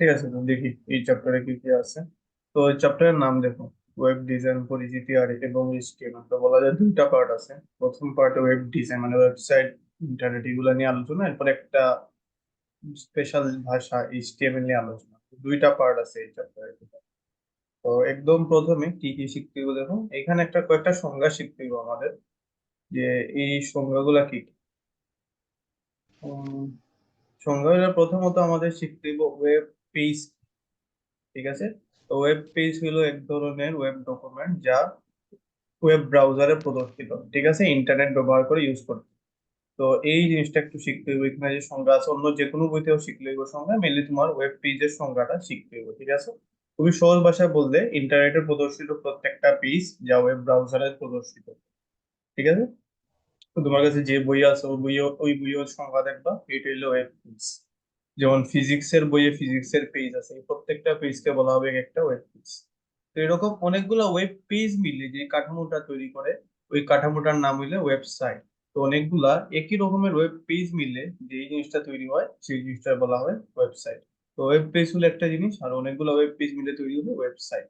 ঠিক আছে, তো দেখি এই চ্যাপ্টারে কি কি আছে। তো এই চ্যাপ্টারের নাম দেখো, ওয়েব ডিজাইন পরিচিতি আর এবং HTML। তো বলা যায় দুইটা পার্ট আছে। প্রথম পার্টে ওয়েব ডিজাইন মানে ওয়েবসাইট, ইন্টারনেট এগুলো নিয়ে আলোচনা, এরপর একটা স্পেশাল ভাষা HTML নিয়ে আলোচনা। দুইটা পার্ট আছে এই চ্যাপ্টারে। তো একদম প্রথমে কি কি শিখতে হবে দেখো, এখানে একটা কয়েকটা সংজ্ঞা শিখতে হবে আমাদের, যে এই সংজ্ঞাগুলা কি কি। উম, সংজ্ঞাগুলো প্রথমত আমাদের শিখতে হবে ওয়েব পেজ। ঠিক আছে, তো ওয়েব পেজ হলো এক ধরনের ওয়েব ডকুমেন্ট যা ওয়েব ব্রাউজারে প্রদর্শিত, ঠিক আছে, ইন্টারনেট ব্যবহার করে ইউজ করতে। তো এই জিনিসটা একটু শিখতে হবে। এখানে যে সংজ্ঞা আছে অন্য যে কোনো বইতেও শিখলে হইব সংজ্ঞা, মেনলি তোমার ওয়েব পেজের সংজ্ঞাটা শিখতে হবে। ঠিক আছে, খুবই সহজ ভাষায় বললে ইন্টারনেটে প্রদর্শিত প্রত্যেকটা পেজ যা ওয়েব ব্রাউজারে প্রদর্শিত। ঠিক আছে, তো তোমার কাছে যে বই আছে ওই বইয়ের সংজ্ঞা দেখবা, এটা হলো ওয়েব পেজ। যেমন ফিজিক্সের বইয়ে ফিজিক্সের পেজ আছে, এই প্রত্যেকটা পেজকে বলা হবে এক একটা ওয়েব পেজ। তো এরকম অনেকগুলো ওয়েব পেজ মিলে যে কাঠামোটা তৈরি করে, ওই কাঠামোটার নাম হইলে ওয়েবসাইট। তো অনেকগুলা একই রকমের ওয়েব পেজ মিলে যে এই জিনিসটা তৈরি হয়, সেই জিনিসটা বলা হয় ওয়েবসাইট। তো ওয়েব পেজ হলো একটা জিনিস, আর অনেকগুলো ওয়েব পেজ মিলে তৈরি হলো ওয়েবসাইট।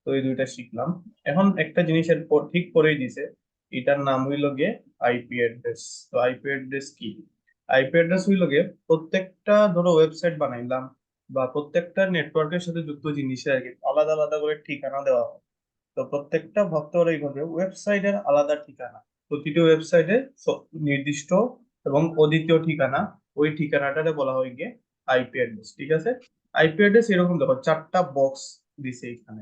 তো এই দুইটা শিখলাম। এখন একটা জিনিসের পর ঠিক পরেই দিছে, এটার নাম হইল গিয়ে আইপি অ্যাড্রেস। তো আইপি অ্যাড্রেস কি? আইপি অ্যাড্রেস হইল গিয়ে প্রত্যেকটা ধরো ওয়েবসাইট বানাইলাম বা প্রত্যেকটা নেটওয়ার্কের সাথে যুক্ত জিনিসের আর কি আলাদা আলাদা করে ঠিকানা দেওয়া হয়। তো প্রত্যেকটা ভাবতে পারো এইভাবে, ওয়েবসাইটের আলাদা ঠিকানা, প্রতিটি ওয়েবসাইটে নির্দিষ্ট এবং অদ্বিতীয় ঠিকানা, ওই ঠিকানাটাকে বলা হয় গিয়ে আইপি অ্যাড্রেস। ঠিক আছে, আইপি অ্যাড্রেস এরকম দেখো চারটা বক্স দিছে এখানে।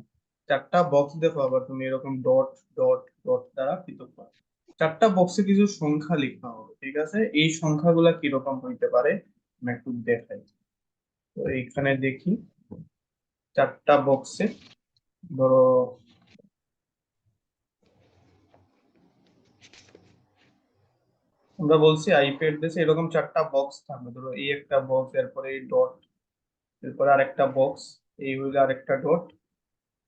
চারটা বক্স দেখো, আবার তুমি এরকম ডট ডট ডট দ্বারা পৃথক পাবে। চারটা বক্সে কিছু সংখ্যা লিখতে হবে। ঠিক আছে, এই সংখ্যাগুলা কিরকম হইতে পারে আমি একটু দেখাই। তো এইখানে দেখি চারটা বক্সে, ধরো আমরা বলছি আইপি অ্যাড্রেসে এরকম চারটা বক্স থাকবে। ধরো এই একটা বক্স, এরপরে এই ডট, এরপরে আরেকটা বক্স, এই হইলে আরেকটা ডট,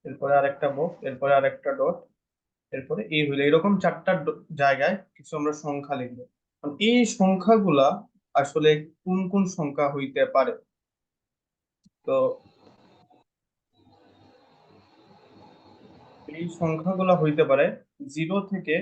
এরপরে আরেকটা বক্স, এরপরে আরেকটা ডট, এরপরে এই হইলে এরকম চারটা জায়গায় কিছু আমরা সংখ্যা লিখবো। এখন এই সংখ্যাগুলা আসলে কোন কোন সংখ্যা হইতে পারে? তো এই সংখ্যাগুলা হইতে পারে 0 থেকে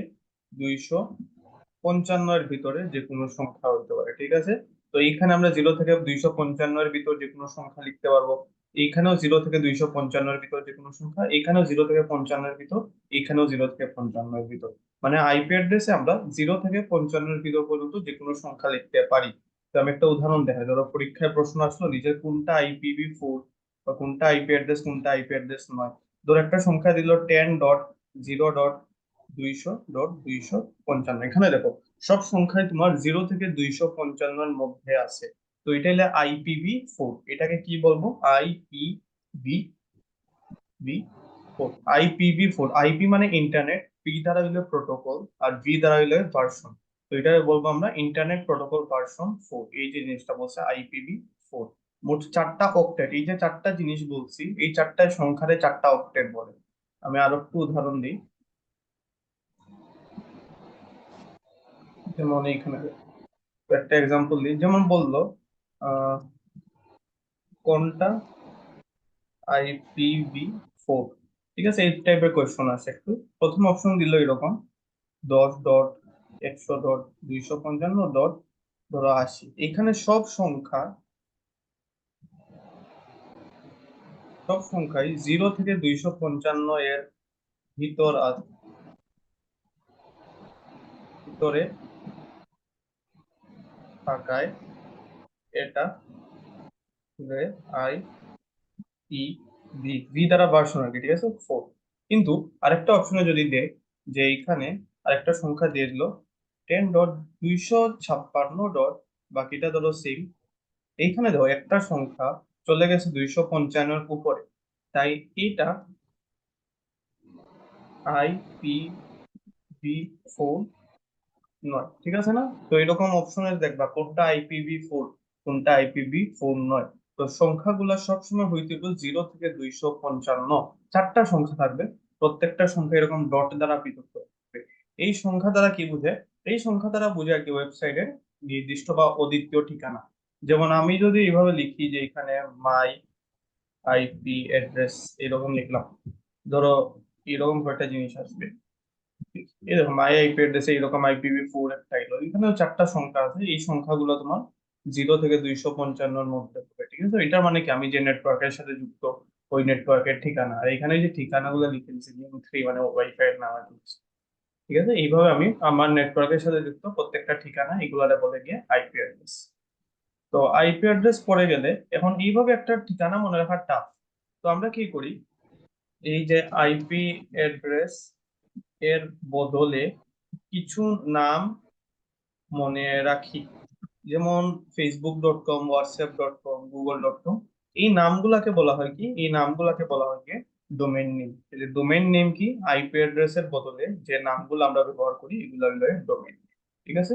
255 এর ভিতরে যে কোনো সংখ্যা হইতে পারে। ঠিক আছে, তো এইখানে আমরা 0 থেকে 255 এর ভিতর যে কোনো সংখ্যা লিখতে পারবো। এইখানেও 0 থেকে 255 এর ভিতর যে কোনো সংখ্যা, এইখানেও 0 থেকে 55 এর ভিতর, এইখানেও 0 থেকে 55 এর ভিতর। মানে আইপি অ্যাড্রেসে আমরা 0 থেকে 55 এর ভিতর পর্যন্ত যে কোনো সংখ্যা লিখতে পারি। তো আমি একটা উদাহরণ দেখাই। ধরো পরীক্ষায় প্রশ্ন আসলো নিজের কোনটা IPv4 বা কোনটা আইপি অ্যাড্রেস কোনটা আইপি অ্যাড্রেস নয়। ধর একটা সংখ্যা দিল 10.0.200.255। এখানে দেখো সব সংখ্যায় তোমার 0 থেকে 255 এর মধ্যে আছে। তো এটা হলো IPv4। এটাকে কি বলবো? IPv4। IPv4, আইপি মানে ইন্টারনেট, পি দ্বারা হইলে প্রোটোকল, আর ভি দ্বারা হইলে ভার্সন। তো এটা বলবো আমরা ইন্টারনেট প্রোটোকল ভার্সন 4। এই যে জিনিসটা বলছে IPv4। মোট চারটা অক্টেট, এই যে চারটা জিনিস বলছি এই চারটা সংখ্যারে চারটা অক্টেট বলে। আমি আরো একটু উদাহরণ দিই। যেমন এইখানে একটা এক্সাম্পল দিই, যেমন বললো আহ কোনটা IPv4। ঠিক আছে, এই টাইপের কোয়েশ্চন আছে একটু। প্রথম অপশন দিল এরকম 10.100.255 ধরো 80। এখানে সব সংখ্যাই 0 থেকে 255 এর ভিতর ভিতরে থাকায় এটা আই ই ভি, ভি দ্বারা ভার্সন আর কি। ঠিক আছে, 4। কিন্তু আরেকটা অপশনে যদি দেখ, যে এইখানে আরেকটা সংখ্যা দিয়ে দিল 10.256. বাকিটা ধরো সেম। এইখানে দেখো একটা সংখ্যা চলে গেছে 255 উপরে, তাই এটা IPv4 নয়। ঠিক আছে না? তো এরকম অপশনে দেখবা কোনটা IPv4 কোনটা IPv4 নয়। তো সংখ্যাগুলো সবসময় হইতে হবে 0 থেকে 255। চারটা সংখ্যা থাকবে, প্রত্যেকটা সংখ্যা এরকম ডট দ্বারা পৃথক থাকবে। এই সংখ্যা দ্বারা কি বুঝে? এই সংখ্যা দ্বারা বুঝে আর কি ওয়েবসাইটের নির্দিষ্ট বা অদ্বিতীয় ঠিকানা। যেমন আমি যদি এইভাবে লিখি যে এখানে আইপি অ্যাড্রেস এরকম লিখলাম, ধরো এরকম কয়েকটা জিনিস আসবে, এরকম আইপি অ্যাড্রেসে এরকম IPv4 একটা এলো, এখানেও চারটা সংখ্যা আছে, এই সংখ্যাগুলো তোমার 0 থেকে 255-র মধ্যে হবে, ঠিক আছে। এটা মানে কি আমি যে নেটওয়ার্কের সাথে যুক্ত ওই নেটওয়ার্কের ঠিকানা, আর এখানে যে ঠিকানাগুলো লিখে দিচ্ছি লিঙ্ক 3 মানে ওয়াইফাই এর নাম আছে, ঠিক আছে। এইভাবে আমি আমার নেটওয়ার্কের সাথে যুক্ত প্রত্যেকটা ঠিকানা এগুলারে বলে গিয়ে আইপি অ্যাড্রেস। তো আইপি অ্যাড্রেস পড়ে গেলে এখন এইভাবে একটা ঠিকানা মনে রাখা টাফ, তো আমরা কি করি, এই যে আইপি অ্যাড্রেস এর বদলে কিছু নাম মনে রাখি, যেমন Facebook.com, WhatsApp.com, Google.com, এই নামগুলাকে বলা হয় কি, এই নামগুলাকে বলা হয় কি ডোমেইন নেম। ডোমেইন নেম কি, আইপি অ্যাড্রেসের বদলে যে নামগুলো আমরা ব্যবহার করি এগুলো হলো ডোমেইন, ঠিক আছে।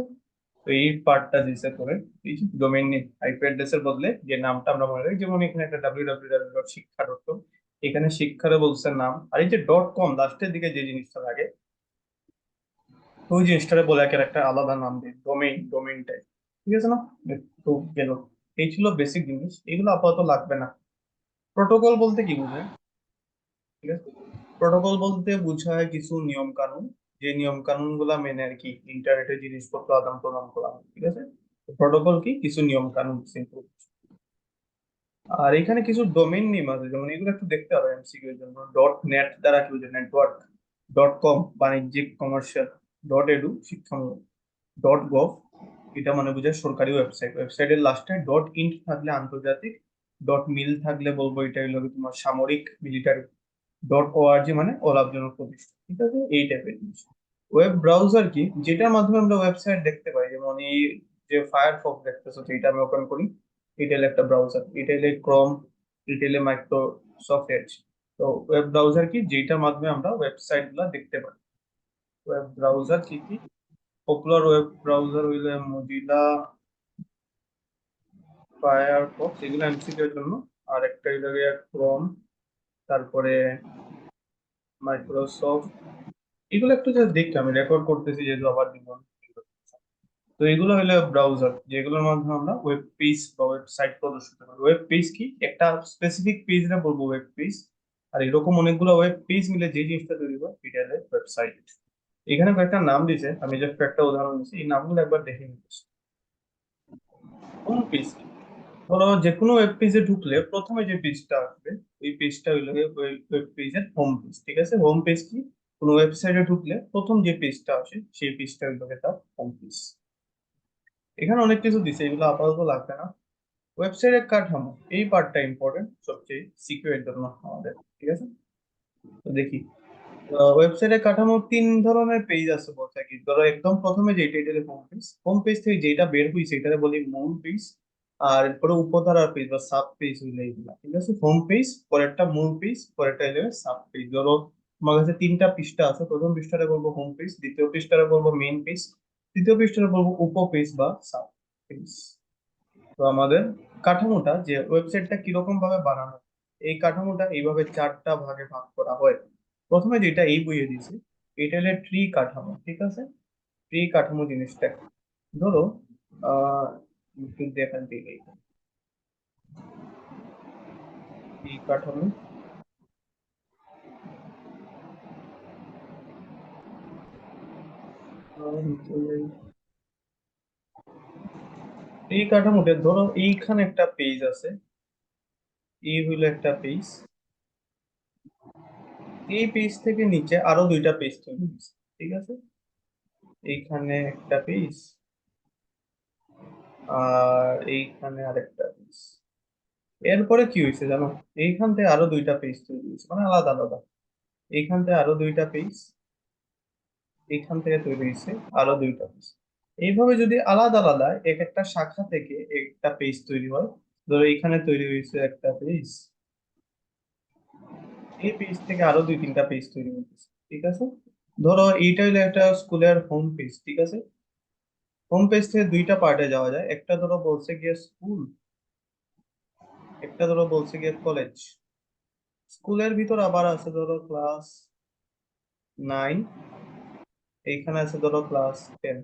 তো এই পার্টটা দিছে করে, এই ডোমেইন নেম আইপি অ্যাড্রেসের বদলে যে নামটা আমরা মনে রাখি, যেমন এখানে একটা www.শিক্ষা.com, এখানে শিক্ষারে বলছে নাম, আর এই যে .com লাস্টের দিকে যে জিনিসটা লাগে ওই জিনিসটারে বলে একের একটা আলাদা নাম দিই, ডোমেইনটাই, ঠিক আছে না। তো গেল, এই ছিল বেসিক জিনিস, এগুলো আপাতত লাগবে না। প্রোটোকল বলতে কি বোঝায়, ঠিক আছে, প্রোটোকল বলতে বোঝায় কিছু নিয়ম কানুন, যে নিয়ম কানুন গুলা মেনে আর কি ইন্টারনেটে জিনিসপত্র আদান প্রদান করা হয়, ঠিক আছে। প্রোটোকল কি, কিছু নিয়ম কানুন, সিম্পল। আর এখানে কিছু ডোমেইন নেম আছে, যেমন এগুলো একটু দেখতে হবে এমসিকিউ এর জন্য। .net দ্বারা কি বোঝায়, নেটওয়ার্ক। .com বাণিজ্যিক কমার্শিয়াল। .edu শিক্ষামূলক। .gov এটা মানে বোঝায় সরকারি ওয়েবসাইট, ওয়েবসাইটের লাস্টে .int থাকলে আন্তর্জাতিক, .mil থাকলে বলবো এটা হলো কি তোমার সামরিক, মিলিটারি। .org মানে অলাভজনক প্রতিষ্ঠান, ঠিক আছে, এই টাইপের জিনিস। ওয়েব ব্রাউজার কি, যেটার মাধ্যমে আমরা ওয়েবসাইট দেখতে পাই, যেমন এই যে ফায়ারফক্স দেখতেছো তো এটা আমি ওপেন করি, এটা হলো একটা ব্রাউজার, এটা হলো ক্রোম, এটা হলো মাইক্রোসফট এজ। তো ওয়েব ব্রাউজার কি, যেটার মাধ্যমে আমরা ওয়েবসাইট গুলা দেখতে পাই। ওয়েব ব্রাউজার কি কি, পপুলার ওয়েব ব্রাউজার হইলো মজিলা, ফায়ারফক্স, এগুলো এমসিকিউ এর জন্য। আর একটা হইলো ক্রোম, তারপরে মাইক্রোসফট, এগুলো একটু জাস্ট দেখতে, আমি রেকর্ড করতেছি যেহেতু আবার দিব। তো এগুলো হলো ব্রাউজার, যেগুলোর মাধ্যমে আমরা ওয়েব পেজ বা ওয়েবসাইট প্রদর্শিত করি। ওয়েব পেজ কি, একটা স্পেসিফিক পেজ না বলবো ওয়েব পেজ, আর এরকম অনেকগুলো ওয়েব পেজ মিলে যে জিনিসটা তৈরি হয় এটা হলো ওয়েবসাইট। এখানে কয়েকটা নাম দিয়েছে, আমি জাস্ট একটা উদাহরণ দিচ্ছি, এই নামগুলো একবার দেখে নিচ্ছি। হোম পেজ, ধরো যে কোনো ওয়েব পেজে ঢুকলে প্রথমে যে পেজটা আসবে ওই পেজটা হইলো ওয়েব পেজের হোম পেজ, ঠিক আছে। হোম পেজ কি, কোনো ওয়েবসাইটে ঢুকলে প্রথম যে পেজটা আসে সেই পেজটা হইলো তার হোম পেজ। এখানে অনেক কিছু দিছে, এগুলো আপাতত লাগবে না। ওয়েবসাইটের কাঠামো, এই পার্টটা ইম্পর্টেন্ট সবচেয়ে সিকিউর জন্য আমাদের, ঠিক আছে। তো দেখি, ওয়েবসাইটের কাঠামো 3 ধরনের পেজ আছে বলতে কি, ধরো একদম প্রথমে যেটা, এটা হোম পেজ, হোম পেজ থেকে যেটা বের হইছে এটাকে বলি মূল পেজ। আর এরপরে উপধারা পেজ বা সাব পেজ হইলে এগুলা, ঠিক আছে। হোম পেজ, পরেরটা মূল পেজ, পরেরটা হইলে সাব পেজ। ধরো তোমার কাছে 3টা পৃষ্ঠা আছে, প্রথম পৃষ্ঠাটা বলবো হোম পেজ, দ্বিতীয় পৃষ্ঠাটা বলবো মেইন পেজ, তৃতীয় পৃষ্ঠাটা বলবো উপ পেজ বা সাব পেজ। তো আমাদের কাঠামোটা যে ওয়েবসাইটটা কিরকম ভাবে বানানো, এই কাঠামোটা এইভাবে 4টা ভাগে ভাগ করা হয়। প্রথমে যেটা এই বইয়ে দিয়েছে এটা হলো ট্রি কাঠামো, ঠিক আছে। ট্রি কাঠামো জিনিসটা কি? ধরো আহ একটু দেখান দিই, ট্রি কাঠামো, ট্রি কাঠামোতে ধরো এইখানে একটা পেজ আছে, এই হইলো একটা পেজ, এই পেজ থেকে নিচে আরো 2টা পেজ তৈরি হয়েছে, ঠিক আছে। এইখানে একটা পেজ, আর এইখানে আরেকটা পেজ। এরপরে কি হয়েছে জানো, এইখান থেকে আরো 2টা পেজ তৈরি হয়েছে, মানে আলাদা আলাদা। এইখান থেকে আরো 2টা পেজ, এইখান থেকে তৈরি হয়েছে আরো 2টা পেজ। এইভাবে যদি আলাদা আলাদা এক একটা শাখা থেকে একটা পেজ তৈরি হয়, ধরো এখানে তৈরি হয়েছে একটা পেজ, এই পেজ থেকে আরো 2-3টা পেজ তৈরি হয়েছে, ঠিক আছে। ধরো এইটা হলো একটা স্কুলের হোম পেজ, ঠিক আছে। হোম পেজ থেকে 2টা পার্টে যাওয়া যায়, একটা ধরো বলছে গিয়ে স্কুল, একটা ধরো বলছে গিয়ে কলেজ। স্কুলের ভিতর আবার আছে ধরো ক্লাস 9, এইখানে আছে ধরো ক্লাস 10,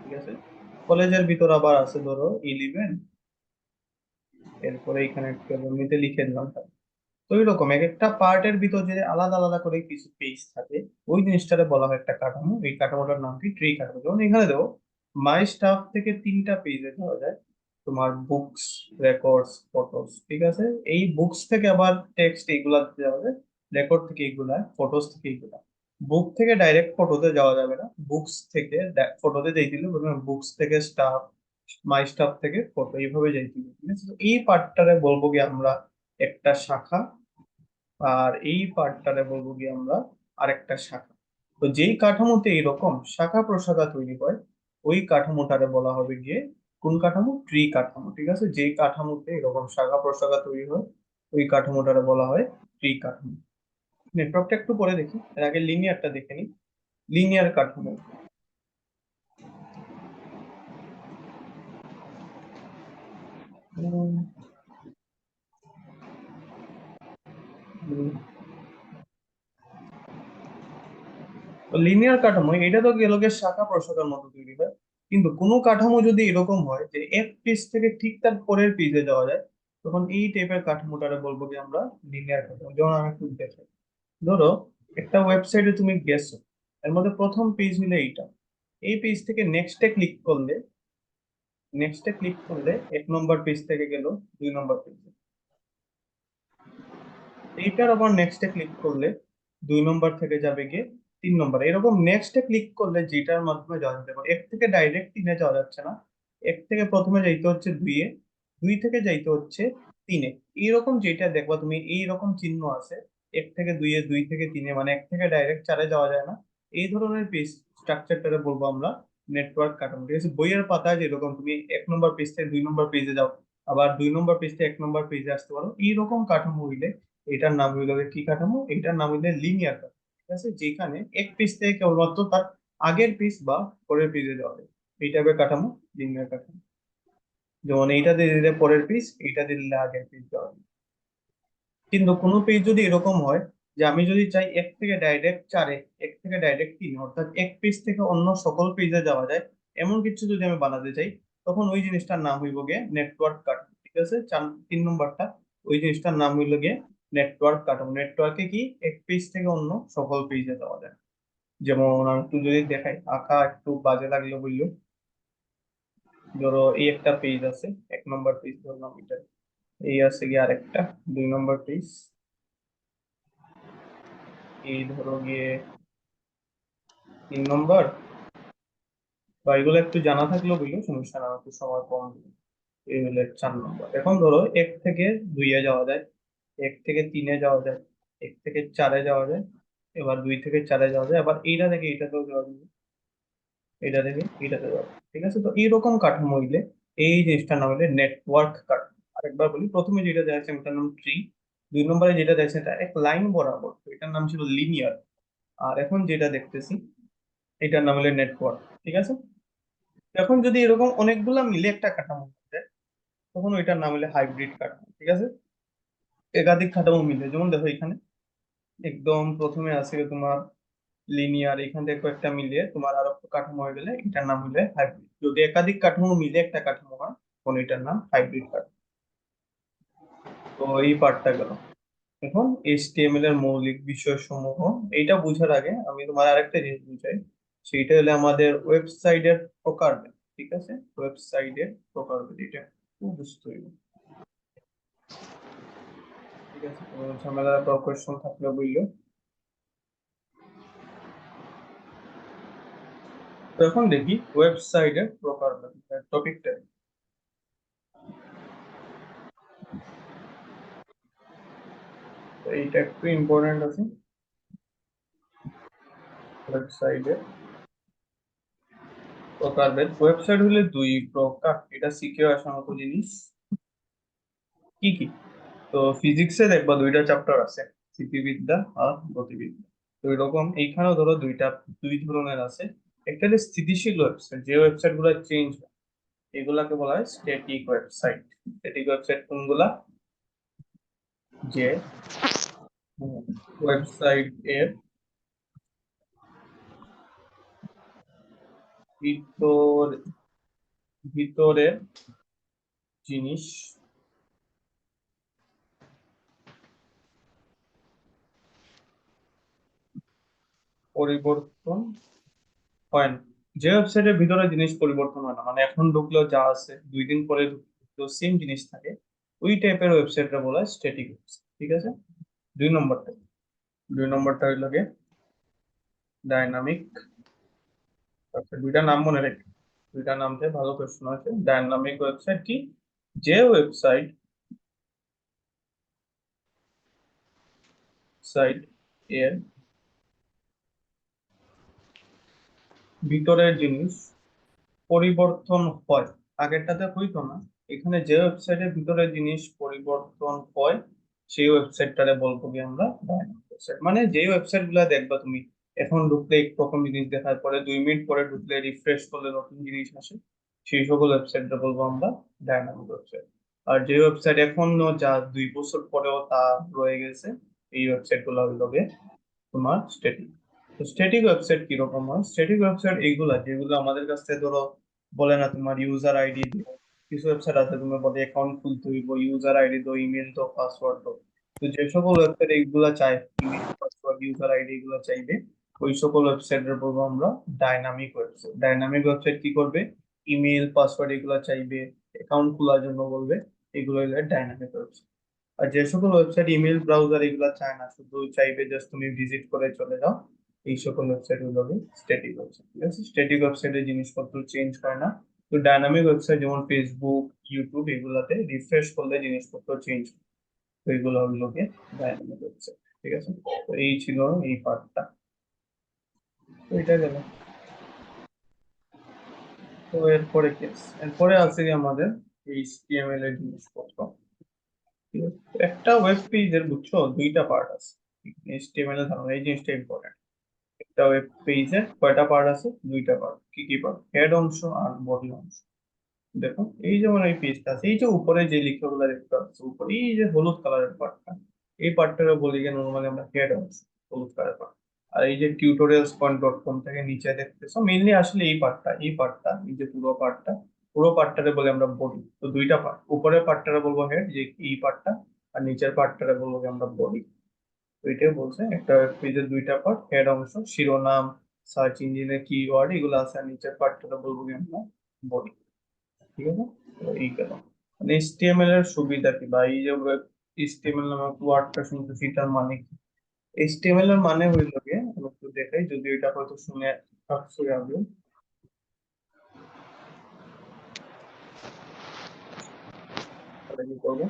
ঠিক আছে। কলেজের ভিতর আবার আছে ধরো 11, এরপরে এখানে একটু এমনিতে লিখে দিলাম। তো এরকম এক একটা পার্টের ভিতর যে আলাদা আলাদা করে কিছু পেজ থাকে, ওই জিনিসটারে বলা হয় একটা কাঠামো। এই কাঠামোটার নাম কি? ট্রি কাঠামো। যেমন এখানে দেখো, মাই স্টাফ থেকে তিনটা পেজে যাওয়া যায়। তোমার বুকস, রেকর্ডস, ফটোস, ঠিক আছে। এই বুকস থেকে আবার টেক্সট এইগুলা যাওয়া যায়, রেকর্ড থেকে এইগুলা, ফটোস থেকে এইগুলা। বুক থেকে ডাইরেক্ট ফটোতে যাওয়া যাবে না, বুকস থেকে ফটোতে যাই দিলে বুকস থেকে স্টাফ, মাই স্টাফ থেকে ফটো, এইভাবে যাই দিলে, ঠিক আছে। তো এই পার্টটারে বলবো কি আমরা একটা শাখা, আর এই পার্টটারে বলবো কি আমরা আরেকটা শাখা। তো যেই কাঠামোতে এরকম শাখা প্রশাখা তৈরি হয়, ওই কাঠামোটারে বলা হবে গিয়ে কোন কাঠামো? ট্রি কাঠামো, ঠিক আছে। যেই কাঠামোতে এরকম শাখা প্রশাখা তৈরি হয়, ওই কাঠামোটারে বলা হয় ট্রি কাঠামো। নেটওয়ার্কটা একটু পরে দেখি, এর আগে লিনিয়ারটা দেখে নিই। লিনিয়ার কাঠামো। উম, উম, লিনিয়ার কাঠামো এটা তো গেল গিয়ে শাখা প্রশাখার মতো তৈরি হয়। কিন্তু কোনো কাঠামো যদি এরকম হয় যে এক পিস থেকে ঠিক তার পরের পিসে যাওয়া যায়, তখন এই টাইপের কাঠামোটারে বলবো কি আমরা লিনিয়ার কাঠামো। যেমন আমি একটু দেখাই। ধরো একটা ওয়েবসাইটে তুমি গেছো, এর মধ্যে প্রথম পেজ হলো এইটা। এই পেজ থেকে নেক্সটে ক্লিক করলে 1 নম্বর পেজ থেকে গেল 2 নম্বর পেজ। এইটার আবার নেক্সটে ক্লিক করলে 2 নম্বর থেকে যাবে গিয়ে 3 নম্বর। এরকম নেক্সটে ক্লিক করলে যেটার মাধ্যমে যাওয়া যেতে পারে, এক থেকে ডাইরেক্ট 3-এ যাওয়া যাচ্ছে না। এক থেকে প্রথমে যাইতে হচ্ছে 2-এ, 2 থেকে যাইতে হচ্ছে 3-এ। এইরকম যেটা দেখবা তুমি, এইরকম চিহ্ন আছে, 1 থেকে 2-এ, 2 থেকে 3-এ, মানে এক থেকে ডাইরেক্ট 4-এ যাওয়া যায় না। এই ধরনের পেজ স্ট্রাকচারটারে বলবো আমরা নেটওয়ার্ক কাঠামো, ঠিক আছে। বইয়ের পাতায় যেরকম তুমি 1 নম্বর পেজ থেকে 2 নম্বর পেজে যাও, আবার 2 নম্বর পেজ থেকে 1 নম্বর পেজে আসতে পারো, এইরকম কাঠামো হইলে এটার নাম হইলো গিয়ে কি কাঠামো? এটার নাম হইলে লিনিয়ার কাঠামো, ঠিক আছে। যেখানে এক পিস থেকে কেবলমাত্র তার আগের পিস বা পরের পিসে যাওয়া যায়, এই টাইপের কাঠামো লিনিয়ার কাঠামো। যেমন এইটা দিয়ে দিলে পরের পিস, এইটা দিয়ে দিলে আগের পিস যাওয়া যায়। কিন্তু কোনো পেজ যদি এরকম হয় যে আমি যদি চাই এক থেকে ডাইরেক্ট 4-এ, এক থেকে ডাইরেক্ট 3-এ, অর্থাৎ এক পেজ থেকে অন্য সকল পেজে যাওয়া যায়, এমন কিছু যদি আমি বানাতে চাই, তখন ওই জিনিসটার নাম হইব গিয়ে নেটওয়ার্ক কাঠামো, ঠিক আছে। 3 নম্বরটা, ওই জিনিসটার নাম হইল গিয়ে নেটওয়ার্ক কাঠামো। নেটওয়ার্কে কি এক পেজ থেকে অন্য সকল পেজে যাওয়া যায়। যেমন আমি একটু যদি দেখাই, আঁকা একটু বাজে লাগলো বললো। ধরো এই একটা পেজ আছে, 1 নম্বর পেজ ধরলাম এটা। এই আছে গিয়ে আরেকটা 2 নম্বর পেজ। এই ধরো গিয়ে 3 নম্বর। বা এগুলো একটু জানা থাকলেও বুঝলো সমস্যা না, একটু সময় কম দিবে। এই হলো 4 নম্বর। এখন ধরো 1 থেকে 2-এ যাওয়া যায়, 1 থেকে 3-এ যাওয়া যায়, 1 থেকে 4-এ যাওয়া যায়, এবার 2 থেকে 4-এ যাওয়া যায়, আবার এইটা থেকে এইটাতেও যাওয়া যায়, এটা থেকে এটাতে যাওয়া যায়, ঠিক আছে। তো এইরকম কাঠামো হইলে এই জিনিসটার নাম হইলে নেটওয়ার্ক কাঠামো। আরেকবার বলি, প্রথমে যেটা দেখাচ্ছে এটার নাম ট্রি, 2 নম্বরে যেটা দেখছে এটা এক লাইন বরাবর, তো এটার নাম ছিল লিনিয়ার। আর এখন যেটা দেখতেছি এটার নাম হলো নেটওয়ার্ক, ঠিক আছে। এখন যদি এরকম অনেকগুলা মিলে একটা কাঠামো হচ্ছে, তখন ওইটার নাম হলো হাইব্রিড কাঠামো, ঠিক আছে। একাধিক কাঠামো মিলে, যেমন দেখো এখানে একদম প্রথমে আছে তোমার লিনিয়ার, এখান থেকে কয়েকটা মিলিয়ে তোমার আরো একটা কাঠামো হয়ে গেলে এটার নাম হলো হাইব্রিড। যদি একাধিক কাঠামো মিলে একটা কাঠামো হয়, তখন এটার নাম হাইব্রিড কাঠামো। তো এই পার্টটা গেল। এখন এইচটিএমএল এর মৌলিক বিষয়সমূহ, এইটা বুঝার আগে আমি তোমার আরেকটা জিনিস বুঝাই। সেইটা হলো আমাদের ওয়েবসাইটের প্রকারভেদ, ঠিক আছে। ওয়েবসাইটের প্রকারভেদ এটা খুব বুঝতে হবে, ঠিক আছে। কোনো ঝামেলা বা কোয়েশ্চন থাকলে বললো। তো এখন দেখি ওয়েবসাইটের প্রকারভেদ টপিকটা। তো এইটা একটু ইম্পর্টেন্ট আছে। ওয়েবসাইটের প্রকারভেদ, ওয়েবসাইট হলে 2 প্রকার, এটা শিখে আসার মতো জিনিস। কি কি? তো ফিজিক্সে দেখবা 2টা চ্যাপ্টার আছে, স্থিতিবিদ্যা আর গতিবিদ্যা। তো এরকম এইখানেও ধরো 2 ধরনের আছে। একটা হচ্ছে স্থিতিশীল ওয়েবসাইট, যে ওয়েবসাইট গুলো চেঞ্জ হয়, এগুলাকে বলা হয় স্ট্যাটিক ওয়েবসাইট। স্ট্যাটিক ওয়েবসাইট কোনগুলা? যে ওয়েবসাইট এর ভিতর ভিতরের জিনিস পরিবর্তন হয় না। যে ওয়েবসাইটের ভিতরে জিনিস পরিবর্তন হয় না, মানে এখন ঢুকলেও যা আছে 2 দিন পরে ঢুকলেও সেম জিনিস থাকে, ওই টাইপের ওয়েবসাইটটা বলা হয় স্ট্যাটিক ওয়েবসাইট। ঠিক আছে। 2 নম্বরটা, 2 নম্বরটা হইল গিয়ে ডাইনামিক। আচ্ছা, দুইটা নাম মনে রেখে, দুইটা নামতে ভালো প্রশ্ন আছে। ডাইনামিক ওয়েবসাইট কি? যে ওয়েবসাইট সাইট এর ভিতরের জিনিস পরিবর্তন হয়। আগেরটাতে হইতো না, এখানে যে ওয়েবসাইটের ভিতরে জিনিস পরিবর্তন হয় সেই ওয়েবসাইটটারে বলবো কি আমরা ডাইনামিক ওয়েবসাইট। মানে যে ওয়েবসাইট গুলা দেখবা তুমি, এখন ঢুকলে একরকম জিনিস দেখার পরে 2 মিনিট পরে ঢুকলে রিফ্রেশ করলে নতুন জিনিস আসে, সেই সকল ওয়েবসাইটটা বলবো আমরা ডাইনামিক ওয়েবসাইট। আর যে ওয়েবসাইট এখনো যা 2 বছর পরেও তা রয়ে গেছে, এই ওয়েবসাইট গুলো হইল গিয়ে তোমার স্ট্যাটিক। তো স্ট্যাটিক ওয়েবসাইট কিরকম হয়? স্ট্যাটিক ওয়েবসাইট এইগুলা যেগুলো আমাদের কাছ থেকে ধরো বলে না তোমার ইউজার আইডি দিও। কিছু ওয়েবসাইট আছে তুমি বলে অ্যাকাউন্ট খুলতে হইব, ইউজার আইডি দাও, ইমেল দাও, পাসওয়ার্ড দাও। তো যে সকল ওয়েবসাইট এইগুলা চাই, ইমেল, পাসওয়ার্ড, ইউজার আইডি এগুলো চাইবে, ওই সকল ওয়েবসাইটের বলবো আমরা ডাইনামিক ওয়েবসাইট। ডাইনামিক ওয়েবসাইট কি করবে? ইমেল, পাসওয়ার্ড এগুলো চাইবে, অ্যাকাউন্ট খোলার জন্য বলবে, এগুলো হলো ডাইনামিক ওয়েবসাইট। আর যে সকল ওয়েবসাইট ইমেল ব্রাউজার এগুলো চায় না, শুধু চাইবে জাস্ট তুমি ভিজিট করে চলে যাও, এই সকল ওয়েবসাইট গুলোকে স্ট্যাটিক ওয়েবসাইট। ঠিক আছে। স্ট্যাটিক ওয়েবসাইটে জিনিসপত্র চেঞ্জ করে না। তো ডাইনামিক ওয়েবসাইট যেমন ফেসবুক, ইউটিউব এগুলাতে রিফ্রেশ করলে জিনিসপত্র চেঞ্জ, তো এগুলো হলো গিয়ে ডাইনামিক ওয়েবসাইট। ঠিক আছে। তো এই ছিল এই পার্টটা। তো এটা গেল। তো এরপরে কি আছে? এরপরে আছে কি আমাদের এইচটিএমএল এর জিনিসপত্র। ঠিক আছে। তো একটা ওয়েব পেজের বুঝছো 2টা পার্ট আছে। এইচটিএমএল এর ধারণা, এই জিনিসটা ইম্পর্টেন্ট। একটা ওয়েব পেজের কয়টা পার্ট আছে? 2টা পার্ট। কি কি পার্ট? হেড অংশ আর বডি অংশ। দেখো এই যেমন এই পেজটা আছে, এই যে উপরে যে লেখাগুলো দেখতে পাচ্ছ উপরে, এই যে হলুদ কালারের পার্টটা, এই পার্টটাকে বলি গিয়ে নর্মালি আমরা হেড অংশ, হলুদ কালার পার্ট। আর এই যে টিউটোরিয়ালস পয়েন্ট ডট কম থেকে নিচে দেখতেছো মেইনলি আসলে এই পার্টটা, এই পার্টটা, এই যে পুরো পার্টটা, পুরো পার্টটারে বলে আমরা বডি। তো 2টা পার্ট, উপরের পার্টটারে বলবো হেড, যে এই পার্টটা, আর নিচের পার্টটারে বলবো কি আমরা বডি। ওইটাই বলছে একটা পেজের 2টা পার্ট, হেড অংশ শিরোনাম, সার্চ ইঞ্জিনের কিওয়ার্ড এগুলো আছে, আর নিচের পার্টটা বলবো কি আমরা বডি। ঠিক আছে। তো এই গেল। মানে এইচটিএমএল এর সুবিধা কি, বা এই যে এইচটিএমএল নামক ওয়ার্ডটা শুনতেছি, এটার মানে কি? এইচটিএমএল এর মানে হইল গিয়ে, আমি একটু দেখাই, যদি এটা হয়তো শুনে থাকছো আগে, তাহলে কি করবো?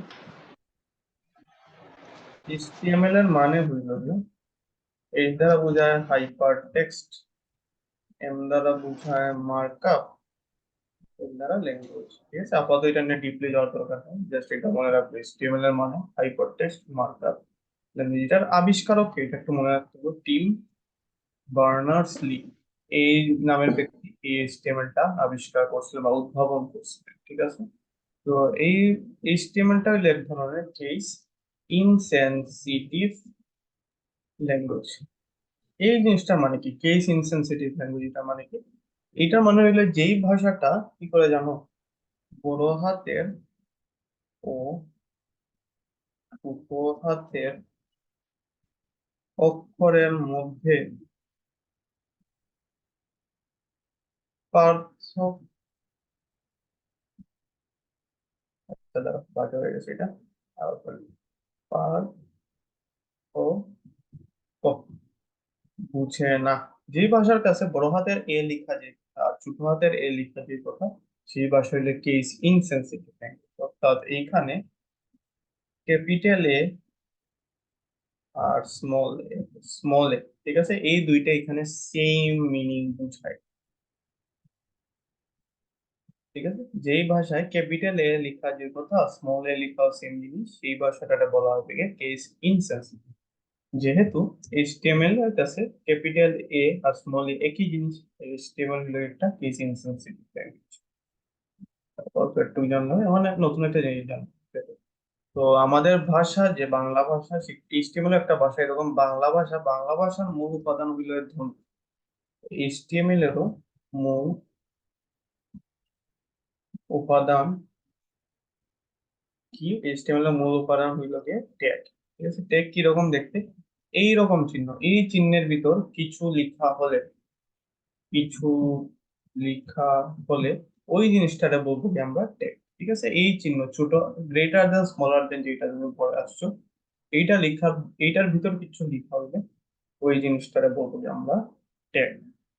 এইচটিএমএল এর মানে হইল গিয়ে, এইচ দ্বারা বোঝায় হাইপার টেক্সট, এম দ্বারা বোঝায় মার্কআপ, দ্বারা ল্যাঙ্গুয়েজ। ঠিক আছে। আপাতত এটা নিয়ে ডিপলি যাওয়ার দরকার নেই, জাস্ট এটা মনে রাখবে এইচটিএমএল এর মানে হাইপার টেক্সট মার্কআপ ল্যাঙ্গুয়েজ। এটার আবিষ্কারক কে? এটা একটু মনে রাখতে হবে, টিম বার্নার্স লি, এই নামের ব্যক্তি এই এইচটিএমএল টা আবিষ্কার করছিল বা উদ্ভাবন করছিলেন। ঠিক আছে। তো এই এইচটিএমএল টা হলো এক ধরনের কেস ইনসেনসিটিভ ল্যাঙ্গুয়েজ। এই জিনিসটা মানে কি? কেস ইনসেনসিটিভ ল্যাঙ্গুয়েজ এটা মানে কি? এটার মানে হইলো যেই ভাষাটা কি করে জানো, বড় হাতের ও উপহাতের অক্ষরের মধ্যে পার্থক্য, দ্বারা বাজে হয়ে গেছে এটা, আবার বলি। পার্থক্য বুঝে না। যে ভাষার কাছে বড় হাতের এ লেখা যে আর ছোট হাতের এ লেখা যে কথা, সেই ভাষা হইলে কেস ইনসেনসিটিভ ল্যাঙ্গুয়েজ। অর্থাৎ এইখানে ক্যাপিটাল এ আর স্মল এ, ঠিক আছে, এই দুইটা এখানে সেম মিনিং বুঝায়। ঠিক আছে। যেই ভাষায় ক্যাপিটাল এ লেখা যে কথা, স্মল এ লেখাও সেম জিনিস, সেই ভাষাটাকে বলা হবে কেস ইনসেনসিটিভ। যেহেতু এইচটিএমএল এর কাছে ক্যাপিটাল এ আর স্মল এ একই জিনিস, এইচটিএমএল হলো একটা কেস ইনসেনসিটিভ ল্যাঙ্গুয়েজ। অল্প একটু জানলে মানে নতুন একটা জিনিস জানতে হবে। তো আমাদের ভাষা যে বাংলা ভাষা, এইচটিএমএল একটা ভাষা এরকম, বাংলা ভাষা, বাংলা ভাষার মূল উপাদান হইল ধ্বনি। এইচটিএমএল এরও মূল উপাদান কি? এইচটিএমএল এর মূল উপাদান হইল গিয়ে ট্যাগ। ঠিক আছে। ট্যাগ কি রকম দেখতে? এই রকম চিহ্ন, এই চিহ্নের ভিতর কিছু লেখা হলে, কিছু লেখা হলে ওই জিনিসটাকে বলবো কি আমরা ট্যাগ। ঠিক আছে, এই চিহ্ন ছোট, গ্রেটার দেন স্মলার দেন, যেটা তুমি পড়ে আসছো, এইটা লেখা, এইটার ভিতর কিছু লেখা হবে, ওই জিনিসটাকে বলবো যে আমরা ট্যাগ।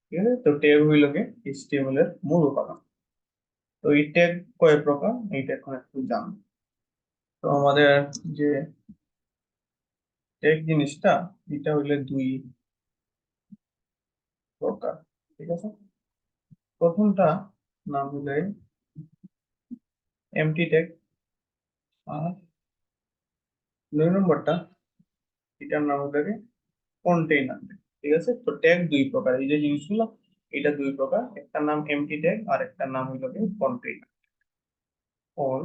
ঠিক আছে, তো ট্যাগ হইল কি HTML এর মূল উপাদান। তো এই ট্যাগ কয় প্রকার এইটা এখন একটু জান। তো আমাদের যে ট্যাগ জিনিসটা, এটা হইলে দুই প্রকার। ঠিক আছে, প্রথমটা নাম হইলে এমটি ট্যাগ, আর 2 নম্বরটা, এটার নাম হইলে কন্টেইনার। ঠিক আছে, তো ট্যাগ দুই প্রকার, এই যে জিনিসগুলো, এটা দুই প্রকার, একটা নাম এমটি ট্যাগ আর একটা নাম হইল কন্টেইনার। অন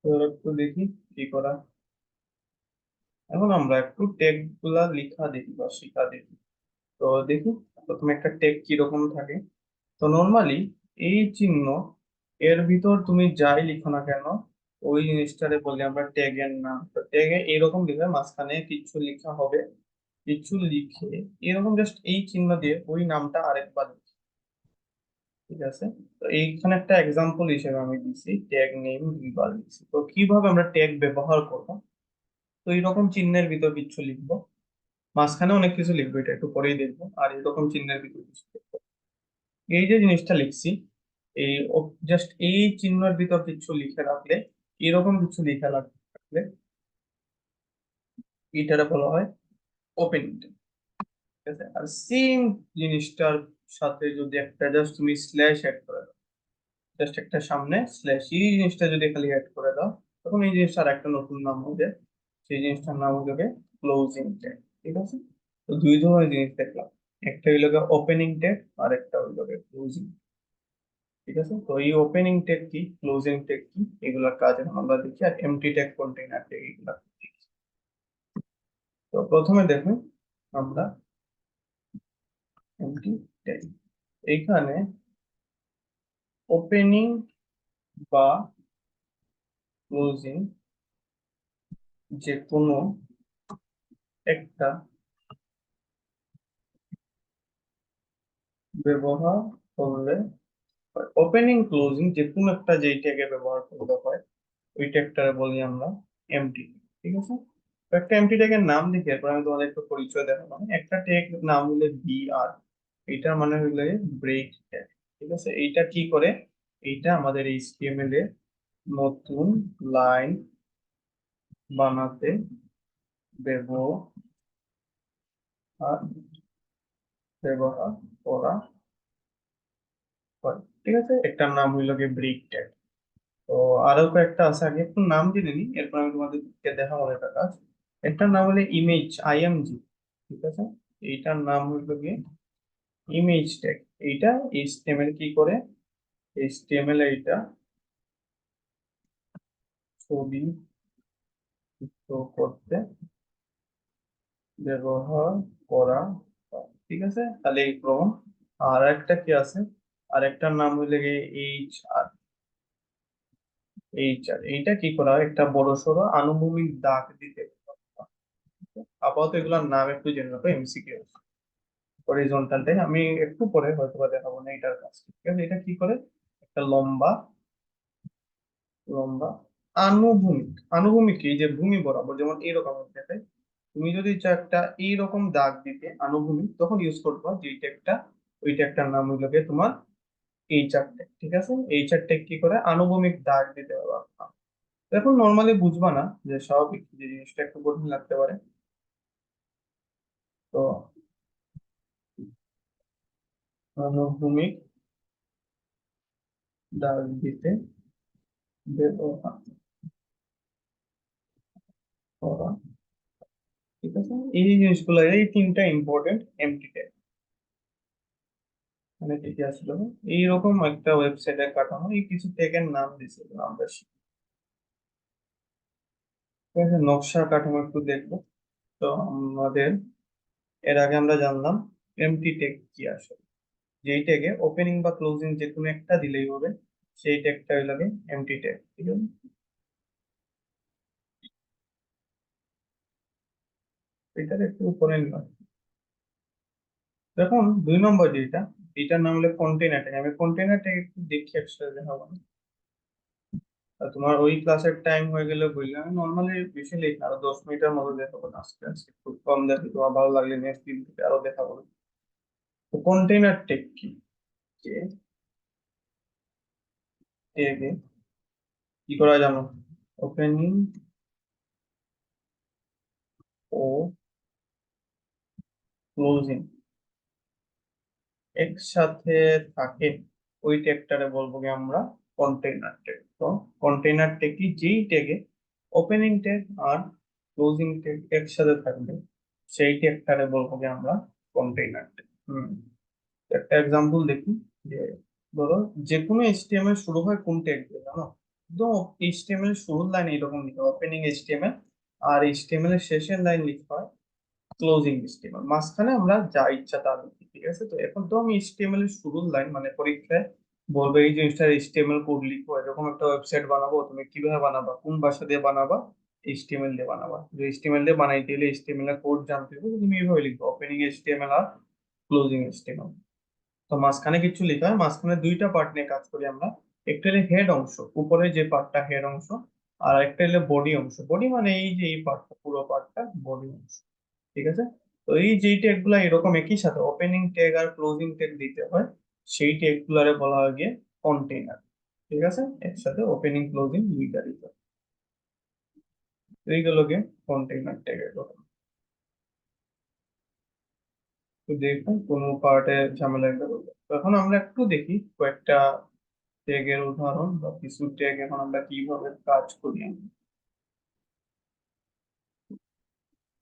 তো একটু দেখি কি করা। এখন আমরা একটু ট্যাগ গুলা লিখা দেখি বা শিখা দেখি। তো দেখি প্রথমে একটা ট্যাগ কিরকম থাকে। তো নর্মালি এই চিহ্ন, এর ভিতর তুমি যাই লিখো না কেন, ওই জিনিসটারে বলি আমরা ট্যাগের নাম। তো ট্যাগে এরকম লিখে মাঝখানে কিছু লেখা হবে, কিছু লিখে এরকম জাস্ট এই চিহ্ন দিয়ে ওই নামটা আরেকবার লিখি। ঠিক আছে, তো এইখানে একটা এক্সাম্পল হিসেবে আমি দিছি ট্যাগ নেম দুইবার লিখছি। তো কিভাবে আমরা ট্যাগ ব্যবহার করবো, তো এইরকম চিহ্নের ভিতর কিছু লিখবো, মাঝখানে অনেক কিছু লিখবো, এটা একটু পরেই দেখবো, আর এরকম চিহ্নের ভিতর কিছু লিখবো। এই যে জিনিসটা লিখছি, এই জাস্ট এই চিহ্নের ভিতর কিছু লিখে রাখলে, এরকম কিছু লিখে রাখলে, এটারে বলা হয় ওপেনিং। ঠিক আছে, আর সেম জিনিসটার সাথে যদি একটা জাস্ট তুমি স্ল্যাশ অ্যাড করে দাও, জাস্ট একটা সামনে স্ল্যাশ, এই জিনিসটা যদি খালি অ্যাড করে দাও, তখন এই জিনিসটার একটা নতুন নাম হবে, সেই জিনিসটার নাম হবে ক্লোজিং ট্যাগ। ঠিক আছে, তো দুই ধরনের জিনিস দেখলাম, একটা হইল ওপেনিং ট্যাগ আর একটা হইল ক্লোজিং। ঠিক আছে, তো এই ওপেনিং ট্যাগ কি, ক্লোজিং ট্যাগ কি, এগুলোর কাজ এখন আমরা দেখি, আর এমটি ট্যাগ, কন্টেইনার ট্যাগ, এগুলা দেখি। তো প্রথমে দেখুন আমরা এমটি ট্যাগ, এইখানে ওপেনিং বা ক্লোজিং যে কোনো একটা ব্যবহার করলে, ওপেনিং ক্লোজিং যে কোনো একটা যেই ট্যাগে ব্যবহার করলে হয়, ওই ট্যাগটারে বলি আমরা এমটি। ঠিক আছে, তো একটা এমটি ট্যাগের নাম লিখে এরপর আমি তোমাদের একটু পরিচয় দেখাবো। মানে একটা ট্যাগ নাম হলে বিআর, এইটার মানে হইলে ব্রেক ট্যাগ। ঠিক আছে, এইটা কি করে, এইটা আমাদের এইচটিএমএল এ নতুন লাইন বানাতে ব্যবহার ব্যবহার করা হয়। ঠিক আছে, একটার নাম হইল গিয়ে ব্রেক ট্যাগ। তো আরো কয়েকটা আছে, আগে একটু নাম জেনে নিই, এরপর আমি তোমাদেরকে দেখাবো একটা কাজ। একটার নাম হলো ইমেজ, আইএমজি। ঠিক আছে, এইটার নাম হইল গিয়ে ইমেজ ট্যাগ। এইটা এইচটিএমএল কি করে, এইচটিএমএল এইটা ছবি যুক্ত করতে ব্যবহার করা হয়। ঠিক আছে, তাহলে এই ক্রম। আর একটা কি আছে, আর একটার নাম হইলে গিয়ে এইচআর। এইচআর এইটা কি করা হয়, একটা বড় সড়ো আনুভূমিক দাগ দিতে। আপাতত এগুলোর নাম একটু জেনে রাখো, এমসিকিউ। হরিজন্টাল টাই আমি একটু পরে হয়তো বা দেখাবো না এটার কাজ। ঠিক আছে, এটা কি করে, একটা লম্বা লম্বা আনুভূমিক, আনুভূমিক এই যে ভূমি বরাবর, যেমন এরকম দেখায়, তুমি যদি চাও একটা এইরকম দাগ দিতে আনুভূমিক, তখন ইউজ করবা যে ট্যাগটা, ওই ট্যাগটার নাম হইল গিয়ে তোমার এইচআর ট্যাগ। ঠিক আছে, এইচআর ট্যাগ কি করে, আনুভূমিক দাগ দিতে ব্যবহার করা হয়। তো এখন নর্মালি বুঝবা না, যে স্বাভাবিক যে জিনিসটা একটু কঠিন লাগতে পারে। তো আনুভূমিক দাগ দিতে ব্যবহার করা। ঠিক আছে, এই জিনিসগুলো, এই তিনটা ইম্পর্টেন্ট এমটি ট্যাগ। মানে কি কি আসলে এইরকম একটা ওয়েবসাইটের কাঠামো, এই কিছু ট্যাগের নাম দিছে, এগুলো আমরা শিখি। ঠিক আছে, নকশা কাঠামো একটু দেখবো। তো আমাদের এর আগে আমরা জানলাম এমটি ট্যাগ কি আসলে, যেই ট্যাগে ওপেনিং বা ক্লোজিং যে কোনো একটা দিলেই হবে, সেই ট্যাগটা হলো এমটি ট্যাগ। ঠিক আছে, এটার একটু উপরে নিলাম। দেখুন 2 নম্বর যেটা, এটার নাম হলো কন্টেইনার ট্যাগ। আমি কন্টেইনার ট্যাগ একটু দেখি একসাথে দেখাবো না। আর তোমার ওই ক্লাসের টাইম হয়ে গেলে বললাম, আমি নর্মালি বেশি লিখি না, আরো 10 মিনিটের মতো দেখাবো না, আজকে আজকে একটু কম দেখি, তোমার ভালো লাগলে নেক্সট দিন থেকে আরো দেখাবো। তো কন্টেইনার ট্যাগ কি? যে ট্যাগে কি করা জানো? ওপেনিং ও ক্লোজিং একসাথে থাকে, ওই ট্যাগটারে বলবো কি আমরা কন্টেইনার ট্যাগ। তো কন্টেইনার ট্যাগ কি? যেই ট্যাগে ওপেনিং ট্যাগ আর ক্লোজিং ট্যাগ একসাথে থাকবে, সেই ট্যাগটারে বলবো কি আমরা কন্টেইনার ট্যাগ। একটা এক্সাম্পল দেখি। যে ধরো যে কোনো এইচটিএমএল শুরু হয় কোন ট্যাগ দিয়ে জানো? একদম এইচটিএমএল শুরুর লাইন এরকম লিখা হয় ওপেনিং এইচটিএমএল, আর এইচটিএমএল এর শেষের লাইন লিখা হয় ক্লোজিং এইচটিএমএল। মাঝখানে আমরা যা ইচ্ছা তা লিখি, ঠিক আছে? তো এখন তো আমি এইচটিএমএল এর শুরুর লাইন মানে পরীক্ষায় বলবে এই জিনিসটা এইচটিএমএল কোড লিখো, এরকম একটা ওয়েবসাইট বানাবো, তুমি কিভাবে বানাবা, কোন ভাষা দিয়ে বানাবা? এইচটিএমএল দিয়ে বানাবা। যে এইচটিএমএল দিয়ে বানাইতে গেলে এইচটিএমএল এর কোড জানতে হবে, তো তুমি এইভাবে লিখবে ওপেনিং এইচটিএমএল আর ক্লোজিং এইচটিএমএল। তো মাঝখানে কিছু লেখা হয়, মাঝখানে দুইটা পার্ট নিয়ে কাজ করি আমরা। একটা হলো হেড অংশ, উপরে যে পার্টটা হেড অংশ, আর একটা হলো বডি অংশ। বডি মানে এই যে এই পার্টটা, পুরো পার্টটা বডি অংশ, ঠিক আছে? তো এই যে ট্যাগ গুলা এরকম একই সাথে ওপেনিং ট্যাগ আর ক্লোজিং ট্যাগ দিতে হয়, সেই ট্যাগ গুলারে বলা হয় গিয়ে কন্টেইনার, ঠিক আছে? একসাথে ওপেনিং ক্লোজিং দুইটা দিতে হয়। তো এইগুলো গিয়ে কন্টেইনার ট্যাগ এর কথা। তো দেখুন কোনো পার্টে ঝামেলা একটা করবে। তো এখন আমরা একটু দেখি কয়েকটা ট্যাগের উদাহরণ বা কিছু ট্যাগ এখন আমরা কিভাবে কাজ করি।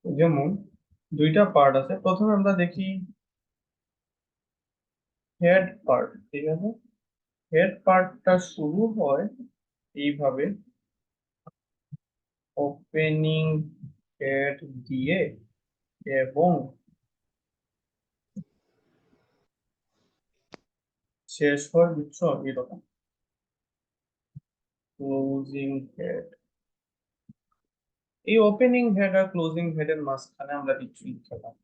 যেমন দুইটা পার্ট আছে, প্রথমে আমরা দেখি হেড পার্ট, ঠিক আছে? হেড পার্টটা শুরু হয় এইভাবে, ওপেনিং হেড দিয়ে, এবং শেষ হয় বুঝছো এরকম ক্লোজিং হেড। এই ওপেনিং হেড আর ক্লোজিং হেড এর মাঝখানে আমরা কিছু লিখতে পারি।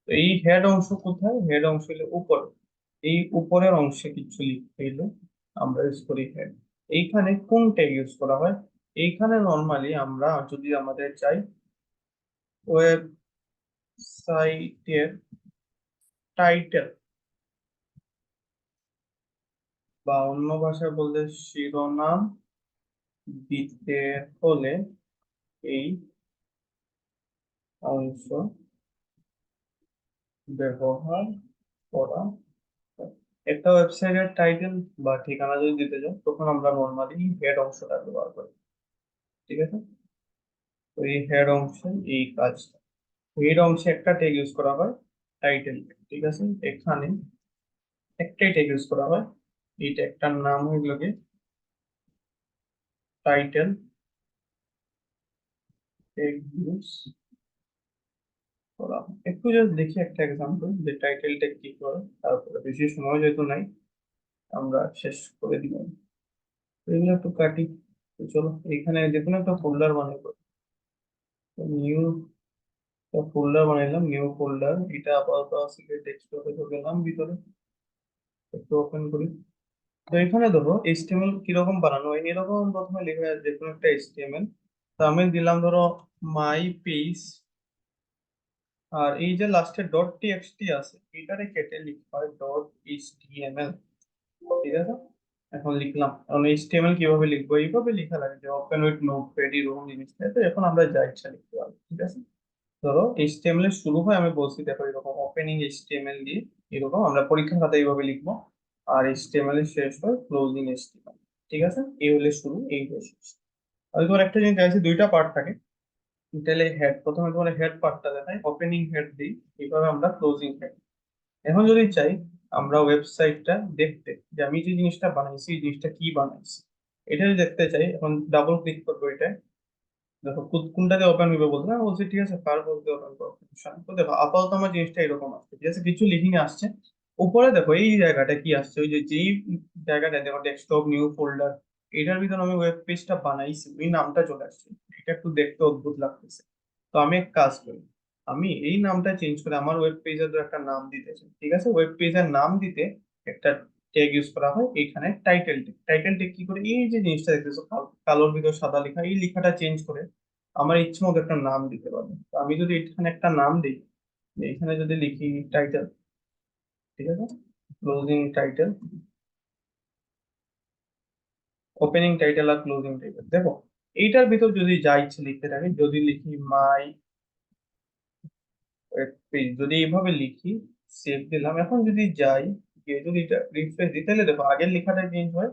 তো এই হেড অংশ কোথায়? হেড অংশ হলো উপরে, এই উপরের অংশে কিছু লিখতে হলে আমরা ইউজ করি হেড। এইখানে কোন ট্যাগ ইউজ করা হয়? এইখানে নর্মালি আমরা যদি আমাদের চাই ওয়েবসাইটের টাইটেল, বা অন্য ভাষায় বলতে শিরোনাম দিতে হলে এই অংশ ব্যবহার করা হয়। একটা ওয়েবসাইটের টাইটেল বা ঠিকানা যদি দিতে যাই, তখন আমরা নর্মালি হেড অংশটা ব্যবহার করি, ঠিক আছে? তো এই হেড অংশে এই কাজটা, হেড অংশে একটা ট্যাগ ইউজ করা হয় টাইটেল, ঠিক আছে? এখানে একটাই ট্যাগ ইউজ করা হয়, এই ট্যাগটার নাম হইল গিয়ে টাইটেল ট্যাগ ইউজ করা হয়। একটু জাস্ট দেখি একটা এক্সাম্পল যে টাইটেল ট্যাগ কি করে, তারপরে বেশি সময় যেহেতু নাই আমরা শেষ করে দিব। তো এগুলো একটু কাটি। তো চলো এখানে যে কোনো একটা ফোল্ডার বানাবো। নিউ ফোল্ডার বানাইলাম, নিউ ফোল্ডার, এটা আপাতত আছে ডেস্কটপে ঢুকেলাম ভিতরে, একটু ওপেন করি। তো এখানে ধরো এইচটিএমএল কিরকম বানানো হয়, এরকম প্রথমে লেখা আছে যে কোনো একটা এইচটিএমএল। তো আমি দিলাম ধরো মাই পেজ, আর এই যে লাস্টে ডট টিএক্সটি আছে এটারে কেটে লিখতে হয় ডট এইচটিএমএল, ঠিক আছে? এখন লিখলাম, এখন এইচটিএমএল কিভাবে লিখবো? এইভাবে লেখা লাগে যে ওপেন উইথ নোটপ্যাড, এরকম জিনিসটা। তো এখন আমরা যা ইচ্ছা লিখতে পারবো, ঠিক আছে? ধরো এইচটিএমএল এর শুরু হয়, আমি বলছি দেখো এরকম ওপেনিং এইচটিএমএল দিয়ে, এরকম আমরা পরীক্ষার খাতায় এইভাবে লিখবো। আর এইচটিএমএল এর শেষ হয় ক্লোজিং এইচটিএমএল, ঠিক আছে? এই হলে শুরু, এই হলে শেষ। আর তোমার একটা জিনিস আছে, দুইটা পার্ট থাকে। তাহলে হেড, প্রথমে তোমার হেড পার্টটা দেখায়, ওপেনিং হেড দিই, এইভাবে আমরা ক্লোজিং হেড। এখন যদি চাই আমরা ওয়েবসাইটটা দেখতে, যে আমি যে জিনিসটা বানাইছি এই জিনিসটা কি বানাইছি, এটা যদি দেখতে চাই, এখন ডাবল ক্লিক করবো এটা। দেখো কোনটাকে ওপেন হইবে বলতে না বলছি, ঠিক আছে? কার বলতে ওপেন করো সমস্যা নেই। তো দেখো আপাতত আমার জিনিসটা এরকম আসছে, ঠিক আছে? কিছু লিখিং আসছে। উপরে দেখো এই জায়গাটা কি আসছে, ওই যে যেই জায়গাটা দেখো ডেস্কটপ নিউ ফোল্ডার, এটার ভিতরে আমি ওয়েব পেজটা বানাইছি, ওই নামটা চলে আসছে। এটা একটু দেখতে অদ্ভুত লাগতেছে। তো আমি এক কাজ করি, আমি এই নামটা চেঞ্জ করে আমার ওয়েব পেজের একটা নাম দিতে চাই, ঠিক আছে? ওয়েব পেজের নাম দিতে একটা ট্যাগ ইউজ করা হয় এখানে, টাইটেল ট্যাগ। টাইটেল ট্যাগ কি করে, এই যে জিনিসটা দেখতেছো কালোর ভিতর সাদা লেখা, এই লেখাটা চেঞ্জ করে আমার ইচ্ছে মতো একটা নাম দিতে পারবো। তো আমি যদি এখানে একটা নাম দিই, এখানে যদি লিখি টাইটেল, ঠিক আছে, ক্লোজিং টাইটেল, ওপেনিং টাইটেল আর ক্লোজিং টাইটেল, দেখো এইটার ভিতর যদি যা ইচ্ছে লিখতে থাকি, যদি লিখি মাই ওয়েব পেজ, যদি এইভাবে লিখি, সেভ দিলাম, এখন যদি যাই, গিয়ে যদি এটা রিফ্রেশ দিই, তাহলে দেখো আগের লেখাটা চেঞ্জ হয়,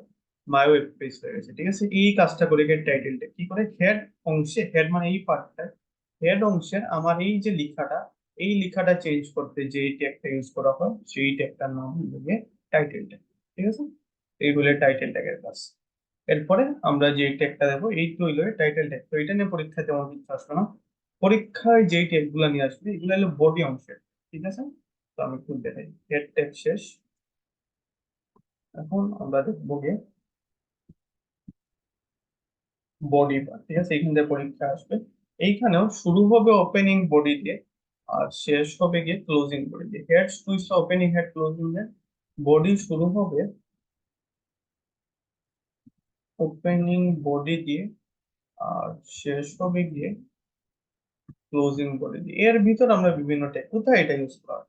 মাই ওয়েব পেজ হয়ে গেছে, ঠিক আছে? এই কাজটা করে গেট টাইটেলটা কি করে, হেড অংশে, হেড মানে এই পার্টটা, হেড অংশের আমার এই যে লেখাটা, এই লেখাটা চেঞ্জ করতে যে ট্যাগটা ইউজ করা হয়, সেই ট্যাগটার নাম হলো গিয়ে টাইটেল ট্যাগ, ঠিক আছে? এই হলো টাইটেল ট্যাগের কাজ। এরপরে আমরা যে ট্যাগটা দেবো, এই তো হইলো টাইটেল ট্যাগ। তো এটা নিয়ে পরীক্ষায় তেমন কিছু আসবে না। পরীক্ষায় যেই ট্যাগ গুলা নিয়ে আসবে এগুলো হলো বডি অংশের, ঠিক আছে? তো আমি খুব দেখাই, হেড ট্যাগ শেষ। এখন আমরা দেখবো গিয়ে বডি পার্ট, ঠিক আছে? এখান থেকে পরীক্ষা আসবে। এইখানেও শুরু হবে ওপেনিং বডি দিয়ে, আর শেষ হবে গিয়ে ক্লোজিং বডি দিয়ে। Head twist opening, head closing এর বডি শুরু হবে ওপেনিং বডি দিয়ে, আর শেষ হবে গিয়ে ক্লোজিং বডি দিয়ে। এর ভিতর আমরা বিভিন্ন ট্যাগ, কোথায় এটা ইউজ করা হয়?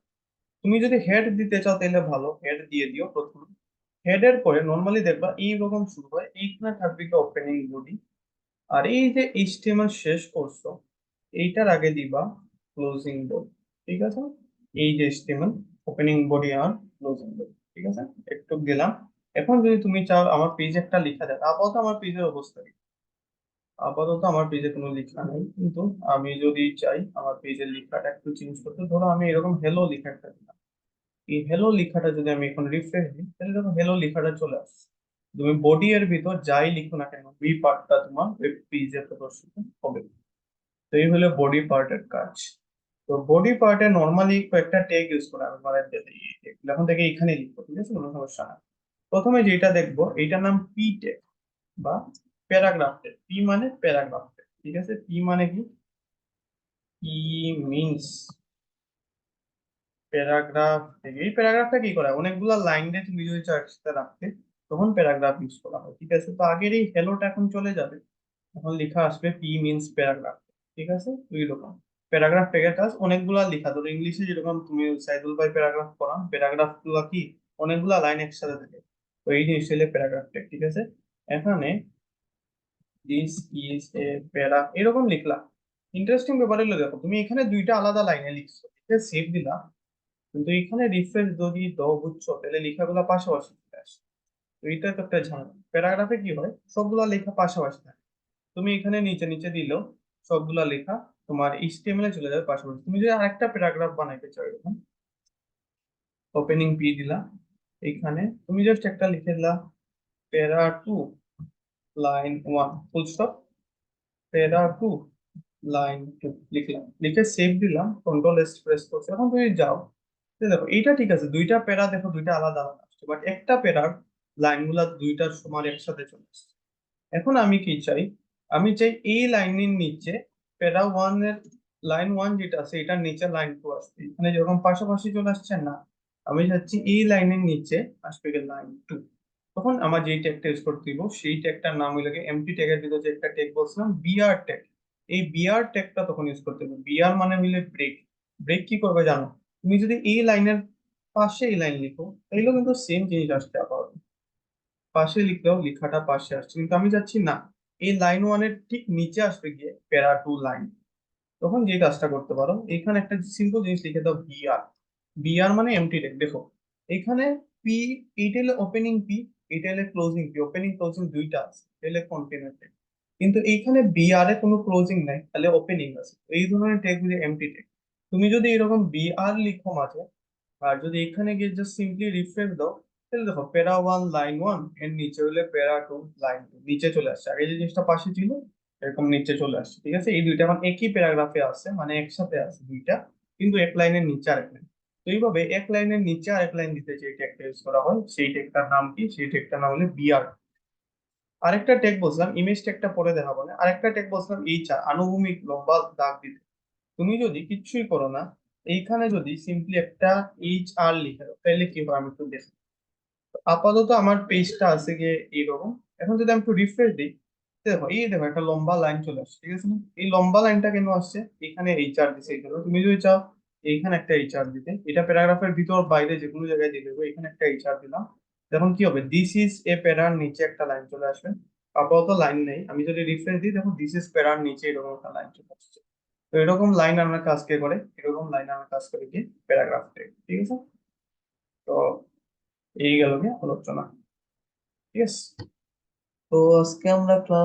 তুমি যদি হেড দিতে চাও তাহলে ভালো, হেড দিয়ে দিও প্রথমে। হেড এর পরে নর্মালি দেখবা এইরকম শুরু হয়, এইখানে থাকবে কি ওপেনিং বডি, আর এই যে এইচটিএমএল শেষ করছো, এইটার আগে দিবা ক্লোজিং বডি, ঠিক আছে? এই যে এইচটিএমএল, ওপেনিং বডি আর ক্লোজিং বডি, ঠিক আছে? একটু দিলাম। এখন যদি তুমি চাও আমার পেজে একটা লেখা দেয়, আপাতত আমার পেজের অবস্থা কি? আপাতত আমার পেজে কোনো লেখা নেই, কিন্তু আমি যদি চাই আমার পেজের লেখাটা একটু চেঞ্জ করতে, ধরো আমি এরকম হ্যালো লেখা একটা দিলাম, এই হ্যালো লেখাটা যদি আমি এখন রিফ্রেশ দিই, তাহলে দেখো হ্যালো লেখাটা চলে আসছে। তুমি বডি এর ভিতর যাই লিখো না কেন, বি পার্টটা তোমার ওয়েব পেজে প্রদর্শিত হবে। তো এই হলো বডি পার্টের কাজ। তো বডি পার্টে নর্মালি কয়েকটা ট্যাগ ইউজ করে, আমি মানে এখন থেকে এখানে লিখবো, ঠিক আছে, কোনো সমস্যা না। প্রথমে যেটা দেখবো এইটার নাম পি ট্যাগ বা প্যারাগ্রাফ ট্যাগ। পি মানে প্যারাগ্রাফ ট্যাগ, ঠিক আছে? পি মানে কি, পি মিনস প্যারাগ্রাফ থেকে। এই প্যারাগ্রাফটা কি করা হয়, অনেকগুলো লাইন দিয়ে তুমি যদি চাও একসাথে রাখতে, তখন প্যারাগ্রাফ ইউজ করা হয়, ঠিক আছে? তো আগের এই হ্যালোটা এখন চলে যাবে, এখন লেখা আসবে পি মিনস প্যারাগ্রাফ, ঠিক আছে? দুই রকম প্যারাগ্রাফ ট্যাগের কাজ, অনেকগুলা লেখা, ধরো ইংলিশে যেরকম তুমি সাইদুল ভাই প্যারাগ্রাফ পড়ান, প্যারাগ্রাফ গুলা কি অনেকগুলা লাইন একসাথে থাকে। তো এই জিনিসটা হলো প্যারাগ্রাফ ট্যাগ, ঠিক আছে? এখানে দিস ইজ এ প্যারা এরকম লিখলাম। ইন্টারেস্টিং ব্যাপার হলো, দেখো তুমি এখানে দুইটা আলাদা লাইনে লিখছো, সেভ দিলা, কিন্তু এখানে রিফ্রেশ যদি দাও, বুঝছো, তাহলে লেখাগুলো পাশাপাশি চলে আসে। তো এটা তো একটা ঝামেলা। প্যারাগ্রাফে কি হয়, সবগুলা লেখা পাশাপাশি থাকে। তুমি এখানে নিচে নিচে দিলেও সবগুলা লেখা তোমার এইচটিএমএল এ চলে যাবে পাশাপাশি। তুমি যদি আরেকটা প্যারাগ্রাফ বানাইতে চাও, এরকম ওপেনিং পি দিলা, এখানে তুমি জাস্ট একটা লিখে দিলা, para two line one, full stop, para two line two লিখলাম, লিখে সেভ দিলাম, কন্ট্রোল এস প্রেস করছি। এখন তুমি যাও, তো দেখো এইটা ঠিক আছে, দুইটা প্যারা দেখো দুইটা আলাদা আলাদা আসছে, বাট একটা প্যারার লাইন গুলা দুইটার সমান একসাথে চলে আসছে। এখন আমি কি চাই, আমি চাই এই লাইনের নিচে প্যারা ওয়ান এর লাইন ওয়ান যেটা আছে এটার নিচে লাইন টু আসবে, এখানে যেরকম পাশাপাশি চলে আসছে না, আমি চাচ্ছি এই লাইনের নিচে আসবে লাইন টু। তখন আমার যেই ট্যাগটা ইউজ করতে দিব, সেই ট্যাগটার নাম হলো এমটি ট্যাগের ভিতরে যে একটা ট্যাগ বলছিলাম বিআর ট্যাগ, এই বিআর ট্যাগটা তখন ইউজ করতে হবে। বিআর মানে হইলে ব্রেক। ব্রেক কি করবে জানো, তুমি যদি এই লাইনের পাশে এই লাইন লিখো, তাইলেও কিন্তু সেম জিনিস আসতে আবার পাশে লিখলেও লেখাটা পাশে আসছে, কিন্তু আমি যাচ্ছি না, এই লাইন ওয়ানের ঠিক নিচে আসবে গিয়ে প্যারা টু লাইন। তখন যে কাজটা করতে পারো, এখানে একটা সিম্পল জিনিস লিখে দাও, বিআর। বিআর মানে এমটি টেক, দেখো এখানে পি, এইটা হলো ওপেনিং পি, এটা হলো ক্লোজিং পি, ওপেনিং ক্লোজিং দুইটা আছে, এটা হলো কন্টেনার টেক। কিন্তু এইখানে বিআর এ কোনো ক্লোজিং নাই, তাহলে ওপেনিং আছে। তো এই ধরনের টেক গুলো এমটি টেক। তুমি যদি এরকম বিআর লিখো মাঝে, আর যদি এখানে গিয়ে জাস্ট সিম্পলি রিফ্রেশ দাও, তাহলে দেখো প্যারা ওয়ান লাইন ওয়ান এর নিচে হলে প্যারা টু লাইন টু নিচে চলে আসছে, আগে যে জিনিসটা পাশে ছিল এরকম নিচে চলে আসছে, ঠিক আছে? এই দুইটা এখন একই প্যারাগ্রাফে আছে, মানে একসাথে আছে দুইটা, কিন্তু এক লাইনের নিচে আরেক লাইন। তো এইভাবে এক লাইনের নিচে আরেক লাইন দিতে যে ট্যাগটা ইউজ করা হয়, সেই ট্যাগটার নাম কি, সেই ট্যাগটার নাম হলো বিআর। আরেকটা ট্যাগ বলছিলাম ইমেজ ট্যাগটা পরে দেখাবো না, আরেকটা ট্যাগ বলছিলাম এইচআর, আনুভূমিক লম্বা দাগ দিতে। তুমি যদি কিচ্ছুই করো না, এইখানে যদি সিম্পলি একটা HR লিখে দাও, তাহলে কি হবে আমি একটু দেখি। আপাতত আমার পেজটা আছে গিয়ে এইরকম। এখন যদি আমি একটু রিফ্রেশ দিই, দেখো এই দেখো একটা লম্বা লাইন চলে আসছে, ঠিক আছে না? এই লম্বা লাইনটা কেন আসছে? এখানে HR দিছে এই জন্য। তুমি যদি চাও এইখানে একটা HR দিতে, এটা প্যারাগ্রাফের ভিতর বাইরে যে কোনো জায়গায় দিয়ে দেবো, এখানে একটা HR দিলাম। এখন কি হবে, দিস ইজ এ প্যারার নিচে একটা লাইন চলে আসবে। আপাতত লাইন নেই, আমি যদি রিফ্রেশ দিই দেখো দিস ইজ প্যারার নিচে এরকম একটা লাইন চলে আসছে। তো এরকম লাইন আমার কাজ কে করে, এরকম লাইন আমার কাজ করে কি, প্যারাগ্রাফ। ঠিক আছে? তো এই গেল কি আলোচনা। ঠিক আছে? তো আজকে আমরা